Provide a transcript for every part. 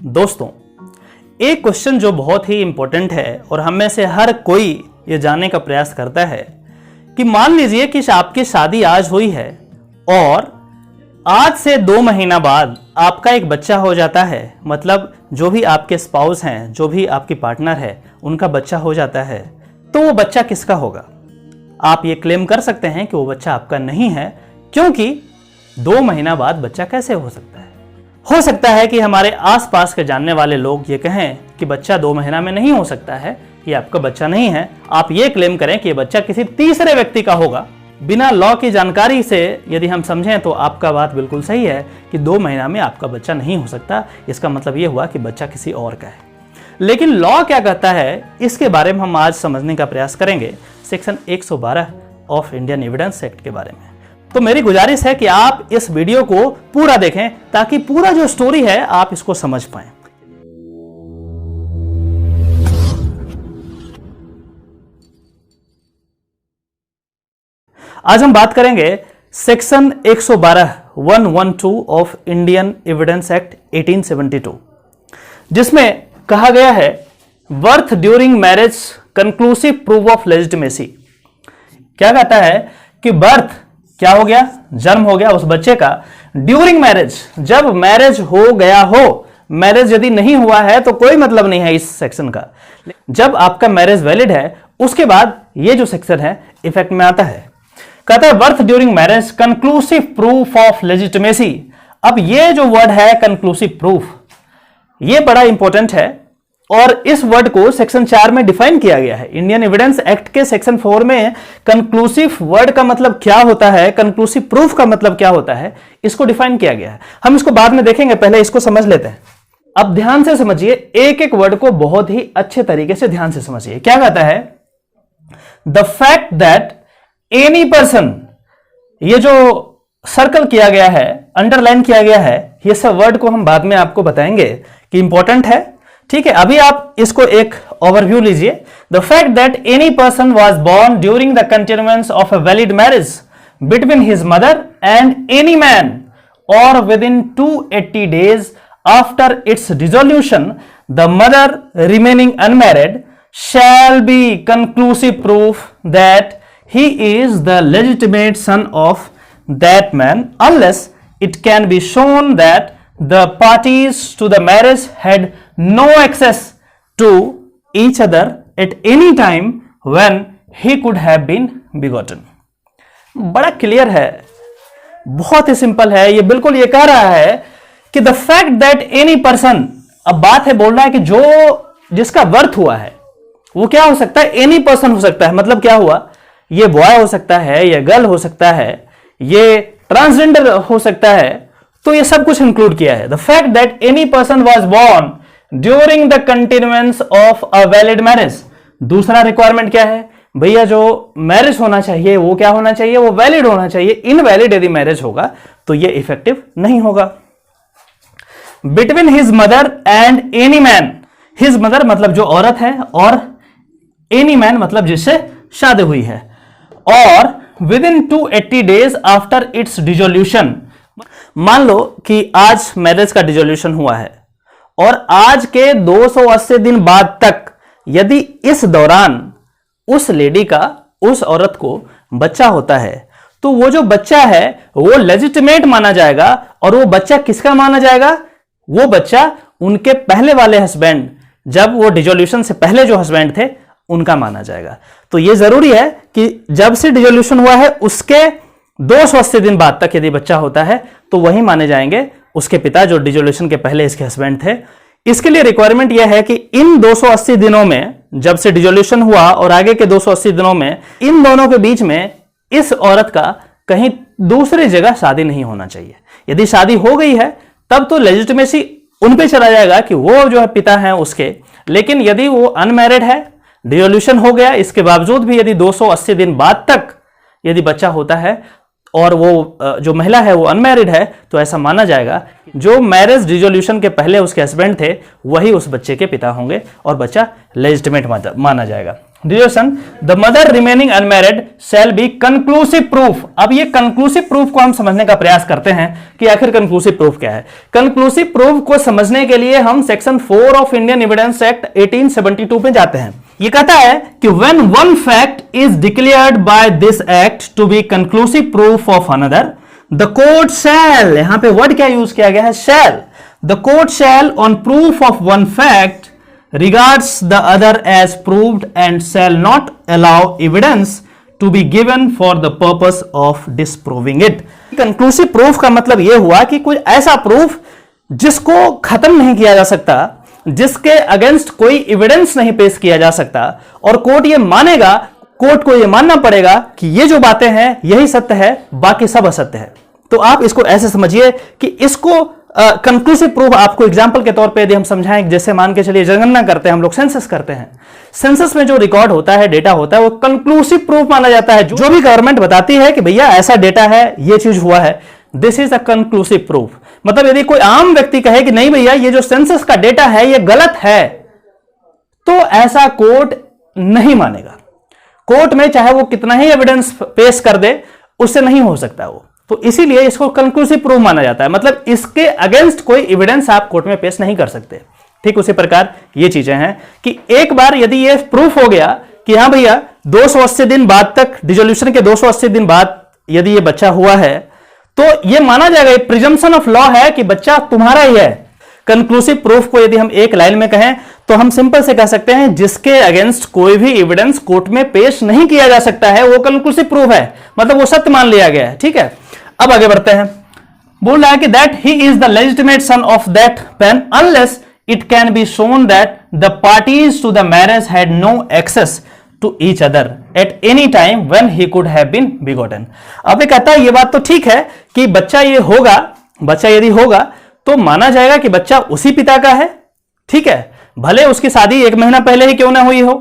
दोस्तों, एक क्वेश्चन जो बहुत ही इंपॉर्टेंट है और हम में से हर कोई ये जानने का प्रयास करता है कि मान लीजिए कि आपकी शादी आज हुई है और आज से 2 महीना बाद आपका एक बच्चा हो जाता है। मतलब जो भी आपके स्पाउस हैं, जो भी आपकी पार्टनर है, उनका बच्चा हो जाता है, तो वो बच्चा किसका होगा? आप ये क्लेम कर सकते हैं कि वो बच्चा आपका नहीं है, क्योंकि 2 महीना बाद बच्चा कैसे हो सकता है? हो सकता है कि हमारे आसपास के जानने वाले लोग ये कहें कि बच्चा 2 महीना में नहीं हो सकता है, ये आपका बच्चा नहीं है। आप ये क्लेम करें कि ये बच्चा किसी तीसरे व्यक्ति का होगा। बिना लॉ की जानकारी से यदि हम समझें तो आपका बात बिल्कुल सही है कि 2 महीना में आपका बच्चा नहीं हो सकता। इसका मतलब ये हुआ कि बच्चा किसी और का है। लेकिन लॉ क्या कहता है, इसके बारे में हम आज समझने का प्रयास करेंगे, section 112 of Indian Evidence act के बारे में। तो मेरी गुजारिश है कि आप इस वीडियो को पूरा देखें ताकि पूरा जो स्टोरी है आप इसको समझ पाएं। आज हम बात करेंगे section 112 of Indian Evidence Act 1872, जिसमें कहा गया है birth during marriage conclusive proof of legitimacy. क्या कहता है कि बर्थ क्या हो गया, जन्म हो गया उस बच्चे का, ड्यूरिंग मैरिज, जब मैरिज हो गया हो। मैरिज यदि नहीं हुआ है तो कोई मतलब नहीं है इस सेक्शन का। जब आपका मैरिज वैलिड है उसके बाद ये जो सेक्शन है इफेक्ट में आता है। कहता है birth during marriage conclusive proof of legitimacy. अब ये जो वर्ड है कंक्लूसिव प्रूफ, ये बड़ा इंपॉर्टेंट है और इस वर्ड को सेक्शन 4 में डिफाइन किया गया है। इंडियन एविडेंस एक्ट के सेक्शन 4 में कंक्लूसिव वर्ड का मतलब क्या होता है, कंक्लूसिव प्रूफ का मतलब क्या होता है, इसको डिफाइन किया गया है। हम इसको बाद में देखेंगे, पहले इसको समझ लेते हैं। अब ध्यान से समझिए, एक एक वर्ड को बहुत ही अच्छे तरीके से ध्यान से समझिए। क्या कहता है? The fact that any person, ये जो सर्कल किया गया है, अंडरलाइन किया गया है, ये सब वर्ड को हम बाद में आपको बताएंगे कि इंपॉर्टेंट है। ठीक है, अभी आप इसको एक ओवरव्यू लीजिए। The fact that any person was born during the continuance of a valid marriage between his mother and any man or within 280 days after its dissolution the mother remaining unmarried shall be conclusive proof that he is the legitimate son of that man unless it can be shown that the parties to the marriage had no access to each other at any time when he could have been begotten। बड़ा clear है, बहुत ही simple है। ये बिल्कुल ये कह रहा है कि the fact that any person, अब बात है, बोल रहा है कि जो जिसका बर्थ हुआ है वो क्या हो सकता है, एनी पर्सन हो सकता है। मतलब क्या हुआ, ये बॉय हो सकता है, ये गर्ल हो सकता है, ये ट्रांसजेंडर हो सकता है, तो ये सब कुछ इंक्लूड किया है। The fact that any person was born during the continuance of a valid marriage. दूसरा रिक्वायरमेंट क्या है भैया, जो मैरिज होना चाहिए वो क्या होना चाहिए, वो वैलिड होना चाहिए। इनवैलिड यदि मैरिज होगा तो ये इफेक्टिव नहीं होगा। Between his mother and any man, his mother मतलब जो औरत है और एनी मैन मतलब जिससे शादी हुई है, और within 280 days after its dissolution. मान लो कि आज मैरिज का डिसोल्यूशन हुआ है और आज के 280 दिन बाद तक यदि इस दौरान उस लेडी का, उस औरत को बच्चा होता है तो वो जो बच्चा है वो लेजिटिमेट माना जाएगा। और वो बच्चा किसका माना जाएगा? वो बच्चा उनके पहले वाले हस्बैंड, जब वो डिसोल्यूशन से पहले जो हस्बैंड थे उनका माना जाएगा। तो ये जरूरी है कि जब से डिसोल्यूशन हुआ है उसके 280 दिन बाद तक यदि बच्चा होता है तो वही माने जाएंगे उसके पिता, जो डिसोल्यूशन के पहले इसके हस्बैंड थे। इसके लिए रिक्वायरमेंट यह है कि इन 280 दिनों में, जब से डिसोल्यूशन हुआ और आगे के 280 दिनों में, इन दोनों के बीच में इस औरत का कहीं दूसरी जगह शादी नहीं होना चाहिए। यदि शादी हो गई है तब तो लेजिटिमेसी उन पे चला जाएगा कि वो जो है पिता हैं उसके। लेकिन यदि वो अनमैरिड है, डिसोल्यूशन हो गया, इसके बावजूद भी यदि 280 दिन बाद तक यदि बच्चा होता है और वो जो महिला है वो अनमैरिड है, तो ऐसा माना जाएगा जो मैरिज डिसोल्यूशन के पहले उसके हस्बैंड थे वही उस बच्चे के पिता होंगे और बच्चा लेजिटिमेट माना जाएगा। Duration, the mother remaining unmarried shall be conclusive proof. अब ये कंक्लूसिव प्रूफ को हम समझने का प्रयास करते हैं कि आखिर कंक्लूसिव प्रूफ क्या है। कंक्लूसिव प्रूफ को समझने के लिए हम section 4 of Indian Evidence Act 1872 में जाते हैं। ये कहता है कि when one fact is declared by this act to be conclusive proof of another, the court shall, यहां पे वर्ड क्या यूज किया गया है, shall, the court shall on proof of one fact regards the other as proved and shall not allow evidence to be given for the purpose of disproving it। conclusive proof का मतलब यह हुआ कि कोई ऐसा प्रूफ जिसको खत्म नहीं किया जा सकता, जिसके अगेंस्ट कोई एविडेंस नहीं पेश किया जा सकता, और कोर्ट ये मानेगा, कोर्ट को यह मानना पड़ेगा कि ये जो बातें हैं यही सत्य है, बाकी सब असत्य है। तो आप इसको ऐसे समझिए कि इसको कंक्लूसिव प्रूफ आपको एग्जांपल के तौर पे यदि हम समझाएं, जैसे मान के चलिए जनगणना करते हैं हम लोग, सेंसस करते हैं, सेंसस में जो रिकॉर्ड होता है, डेटा होता है, वो कंक्लूसिव प्रूफ माना जाता है। जो भी गवर्नमेंट बताती है कि भैया ऐसा डेटा है, ये चीज हुआ है, this is a conclusive proof. मतलब यदि कोई आम व्यक्ति कहे कि नहीं भैया ये जो सेंसस का डेटा है ये गलत है, तो ऐसा कोर्ट नहीं मानेगा। कोर्ट में चाहे वो कितना ही एविडेंस पेश कर दे, उससे नहीं हो सकता वो। तो इसीलिए इसको कंक्लूसिव प्रूफ माना जाता है, मतलब इसके अगेंस्ट कोई एविडेंस आप कोर्ट में पेश नहीं कर सकते। ठीक उसी प्रकार ये चीजें हैं कि एक बार यदि ये प्रूफ हो गया कि हाँ भैया 280 दिन बाद तक, डिसोल्यूशन के 280 दिन बाद यदि ये बच्चा हुआ है, तो ये माना जाएगा, प्रिजम्पशन ऑफ लॉ है कि बच्चा तुम्हारा ही है। कंक्लूसिव प्रूफ को यदि हम एक लाइन में कहें तो हम सिंपल से कह सकते हैं जिसके अगेंस्ट कोई भी एविडेंस कोर्ट में पेश नहीं किया जा सकता है, वो कंक्लूसिव प्रूफ है, मतलब वो सत्य मान लिया गया है। ठीक है, अब आगे बढ़ते हैं। बोल रहा है कि that he is the legitimate son of that pen unless it can be shown that the parties to the marriage had no access to each other at any time when he could have been begotten. अब ये कहता है ये बात तो ठीक है कि बच्चा ये होगा, बच्चा यदि होगा तो माना जाएगा कि बच्चा उसी पिता का है। ठीक है, भले उसकी शादी 1 महीना पहले ही क्यों ना हुई हो,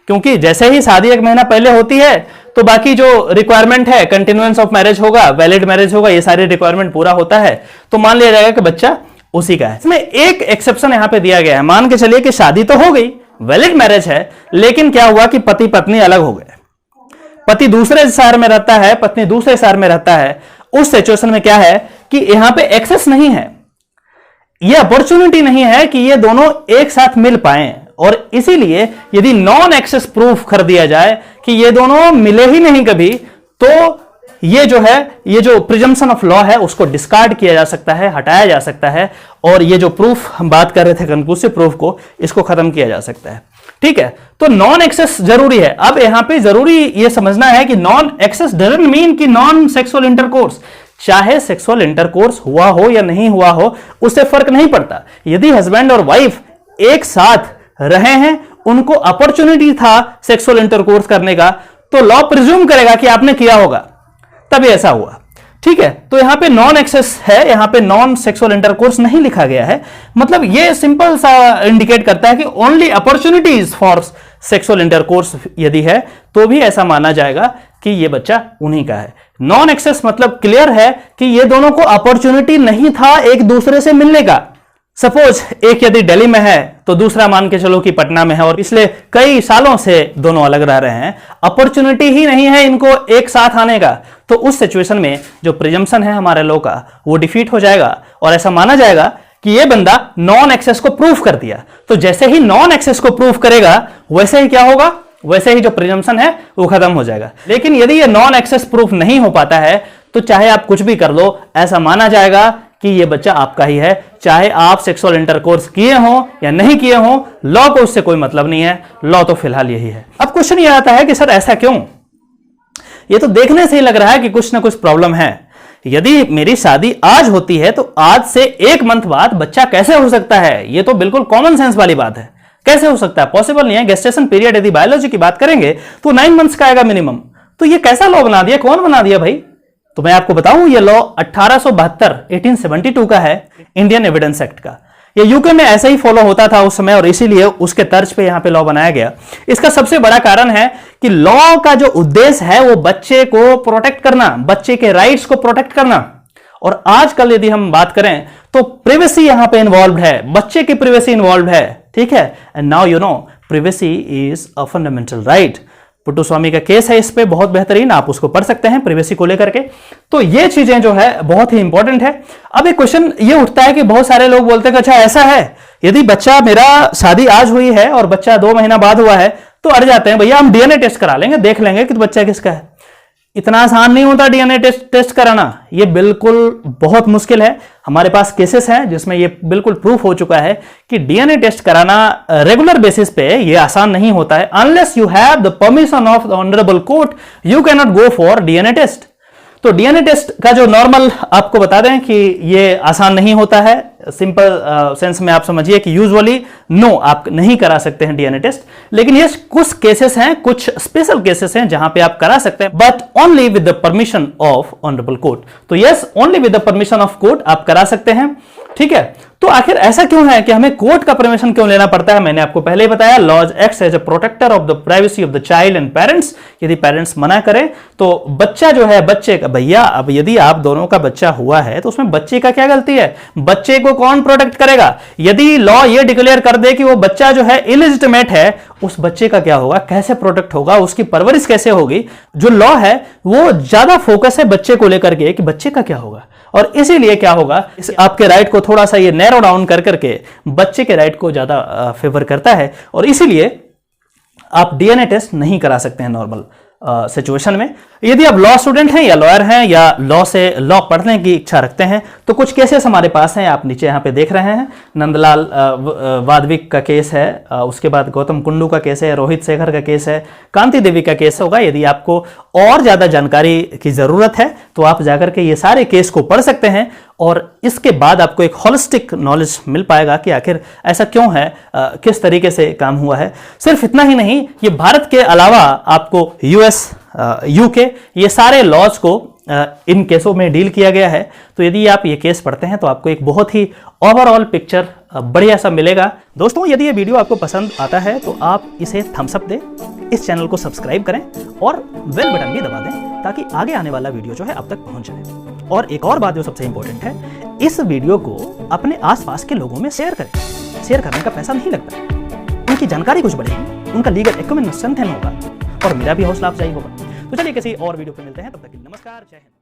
क्योंकि जैसे ही शादी 1 महीना पहले होती है तो बाकी जो रिक्वायरमेंट है, कंटिन्यूएंस ऑफ मैरिज होगा, वैलिड मैरिज होगा, ये सारे रिक्वायरमेंट पूरा होता है, तो मान लिया जाएगा कि बच्चा उसी का है। इसमें एक एक्सेप्शन यहां पे दिया गया है। मान के चलिए कि शादी तो हो गई, वैलिड मैरिज है, लेकिन क्या हुआ कि पति पत्नी अलग हो गए, पति दूसरे शहर में रहता है, पत्नी दूसरे शहर में रहता है। उस सिचुएशन में क्या है कि यहां पे एक्सेस नहीं है, यह अपॉर्चुनिटी नहीं है कि ये दोनों एक साथ मिल पाए, और इसीलिए यदि नॉन एक्सेस प्रूफ कर दिया जाए कि ये दोनों मिले ही नहीं कभी, तो ये जो है, ये जो प्रिजम्पशन ऑफ लॉ है उसको डिस्कार्ड किया जा सकता है, हटाया जा सकता है, और ये जो प्रूफ हम बात कर रहे थे कंक्लूसिव प्रूफ को, इसको खत्म किया जा सकता है। ठीक है, तो नॉन एक्सेस जरूरी है। अब यहां पे जरूरी ये समझना है कि नॉन एक्सेस डजंट मीन कि नॉन सेक्सुअल इंटरकोर्स, चाहे सेक्सुअल इंटरकोर्स हुआ हो या नहीं हुआ हो, उससे फर्क नहीं पड़ता। यदि हस्बैंड और वाइफ एक साथ रहे हैं, उनको अपॉर्चुनिटी था सेक्सुअल इंटरकोर्स करने का, तो लॉ प्रिज्यूम करेगा कि आपने किया होगा, तभी ऐसा हुआ। ठीक है, तो यहां पे नॉन एक्सेस है, यहां पे नॉन सेक्सुअल इंटरकोर्स नहीं लिखा गया है। मतलब ये सिंपल सा इंडिकेट करता है कि only opportunities for sexual intercourse यदि है तो भी ऐसा माना जाएगा कि ये बच्चा उन्हीं का है। नॉन एक्सेस मतलब क्लियर है कि ये दोनों को अपॉर्चुनिटी नहीं था एक दूसरे से मिलने का। सपोज एक यदि दिल्ली में है तो दूसरा मान के चलो कि पटना में है, और पिछले कई सालों से दोनों अलग रह रहे हैं, अपॉर्चुनिटी ही नहीं है इनको एक साथ आने का, तो उस सिचुएशन में जो प्रिजम्पशन है हमारे लॉ का वो डिफीट हो जाएगा, और ऐसा माना जाएगा कि ये बंदा नॉन एक्सेस को प्रूफ कर दिया। तो जैसे ही नॉन एक्सेस को प्रूफ करेगा वैसे ही क्या होगा, वैसे ही जो प्रिजम्पशन है वो खत्म हो जाएगा। लेकिन यदि ये नॉन एक्सेस प्रूफ नहीं हो पाता है तो चाहे आप कुछ भी कर लो, ऐसा माना जाएगा कि ये बच्चा आपका ही है, चाहे आप सेक्सुअल इंटरकोर्स किए हो या नहीं किए हो, लॉ को उससे कोई मतलब नहीं है। लॉ तो फिलहाल यही है। अब क्वेश्चन ये आता है कि सर ऐसा क्यों, ये तो देखने से ही लग रहा है कि कुछ ना कुछ प्रॉब्लम है। यदि मेरी शादी आज होती है तो आज से 1 मंथ बाद बच्चा कैसे हो सकता है, ये तो बिल्कुल कॉमन सेंस वाली बात है। कैसे हो सकता है, पॉसिबल नहीं है। गेस्टेशन पीरियड यदि बायोलॉजी की बात करेंगे तो 9 मंथ्स का आएगा मिनिमम। तो ये कैसा लॉ बना दिया, कौन बना दिया भाई? तो मैं आपको बताऊं, ये लॉ 1872 का है, इंडियन एविडेंस एक्ट का। ये यूके में ऐसे ही फॉलो होता था उस समय, और इसीलिए उसके तर्ज पे यहां पे लॉ बनाया गया। इसका सबसे बड़ा कारण है कि लॉ का जो उद्देश्य है वो बच्चे को प्रोटेक्ट करना, बच्चे के राइट्स को प्रोटेक्ट करना। और आजकल यदि हम बात करें तो प्रिवेसी यहां पे इन्वॉल्व है, बच्चे की प्रिवेसी इन्वॉल्व है। ठीक है, and now you know privacy is a fundamental right. Puttu Swamy का केस है इस पे बहुत बेहतरीन, आप उसको पढ़ सकते हैं प्रिवेसी को लेकर के। तो ये चीजें जो है बहुत ही इंपॉर्टेंट है। अब एक क्वेश्चन ये उठता है कि बहुत सारे लोग बोलते हैं कि अच्छा ऐसा है, यदि बच्चा, मेरा शादी आज हुई है और बच्चा 2 महीना बाद हुआ है, तो अड़ जाते हैं भैया हम डीएनए टेस्ट करा लेंगे, देख लेंगे कि बच्चा किसका है। इतना आसान नहीं होता डीएनए टेस्ट कराना, ये बिल्कुल बहुत मुश्किल है। हमारे पास केसेस हैं जिसमें ये बिल्कुल प्रूफ हो चुका है कि डीएनए टेस्ट कराना रेगुलर बेसिस पे ये आसान नहीं होता है। Unless you have the permission of the honourable court you can not go for DNA test. तो डीएनए टेस्ट का जो नॉर्मल आपको बता दें कि ये आसान नहीं होता है, सिंपल सेंस में आप समझिए कि यूजुअली नो, आप नहीं करा सकते हैं डीएनए टेस्ट। लेकिन ये कुछ केसेस हैं, कुछ स्पेशल केसेस हैं जहां पे आप करा सकते हैं, but only with the permission of honourable court. तो yes, only with the permission of court आप करा सकते हैं, ठीक है। तो आखिर ऐसा क्यों है कि हमें कोर्ट का परमिशन क्यों लेना पड़ता है? मैंने आपको पहले ही बताया, laws acts as a protector of the privacy of the child and parents. यदि पेरेंट्स मना करें तो बच्चा जो है, बच्चे का, भैया अब यदि आप दोनों का बच्चा हुआ है तो उसमें बच्चे का क्या गलती है? बच्चे को कौन प्रोटेक्ट करेगा? यदि लॉ ये डिक्लेयर कर दे कि वो बच्चा जो है इलिजिटिमेट है, उस बच्चे का क्या होगा? कैसे प्रोटेक्ट होगा? उसकी परवरिश कैसे होगी? जो लॉ है वो ज्यादा फोकस है बच्चे को लेकर के कि बच्चे का क्या होगा, और इसीलिए क्या होगा, आपके राइट को थोड़ा सा ये नैरो डाउन कर करके बच्चे के राइट को ज्यादा फेवर करता है, और इसीलिए आप डीएनए टेस्ट नहीं करा सकते हैं नॉर्मल सिचुएशन में। यदि आप लॉ स्टूडेंट हैं या लॉयर हैं या लॉ पढ़ने की इच्छा रखते हैं तो कुछ केसेस हमारे पास हैं, आप नीचे यहाँ पे देख रहे हैं। नंदलाल वाधविक का केस है, उसके बाद गौतम कुंडू का केस है, रोहित शेखर का केस है, कांति देवी का केस होगा। यदि आपको और ज्यादा जानकारी की जरूरत है तो आप जाकर के ये सारे केस को पढ़ सकते हैं, और इसके बाद आपको एक होलिस्टिक नॉलेज मिल पाएगा कि आखिर ऐसा क्यों है, किस तरीके से काम हुआ है। सिर्फ इतना ही नहीं, ये भारत के अलावा आपको यूएस, यूके, ये सारे लॉज को इन केसों में डील किया गया है। तो यदि आप ये केस पढ़ते हैं तो आपको एक बहुत ही ओवरऑल पिक्चर बढ़िया सा मिलेगा। दोस्तों, यदि ये वीडियो आपको पसंद आता है तो आप इसे थम्स अप दें, इस चैनल को सब्सक्राइब करें और बेल बटन भी दबा दें ताकि आगे आने वाला वीडियो जो है आप तक पहुंच जाए। और एक और बात जो सबसे इंपॉर्टेंट है, इस वीडियो को अपने आसपास के लोगों में शेयर करें। शेयर करने का पैसा नहीं लगता, उनकी जानकारी कुछ बढ़ेगी, उनका लीगल एक्विपमेंट स्ट्रेंथन होगा और मेरा भी हौसला अफजाई होगा। तो चलिए किसी और वीडियो पे मिलते हैं, तब तक के लिए नमस्कार, जय हिंद।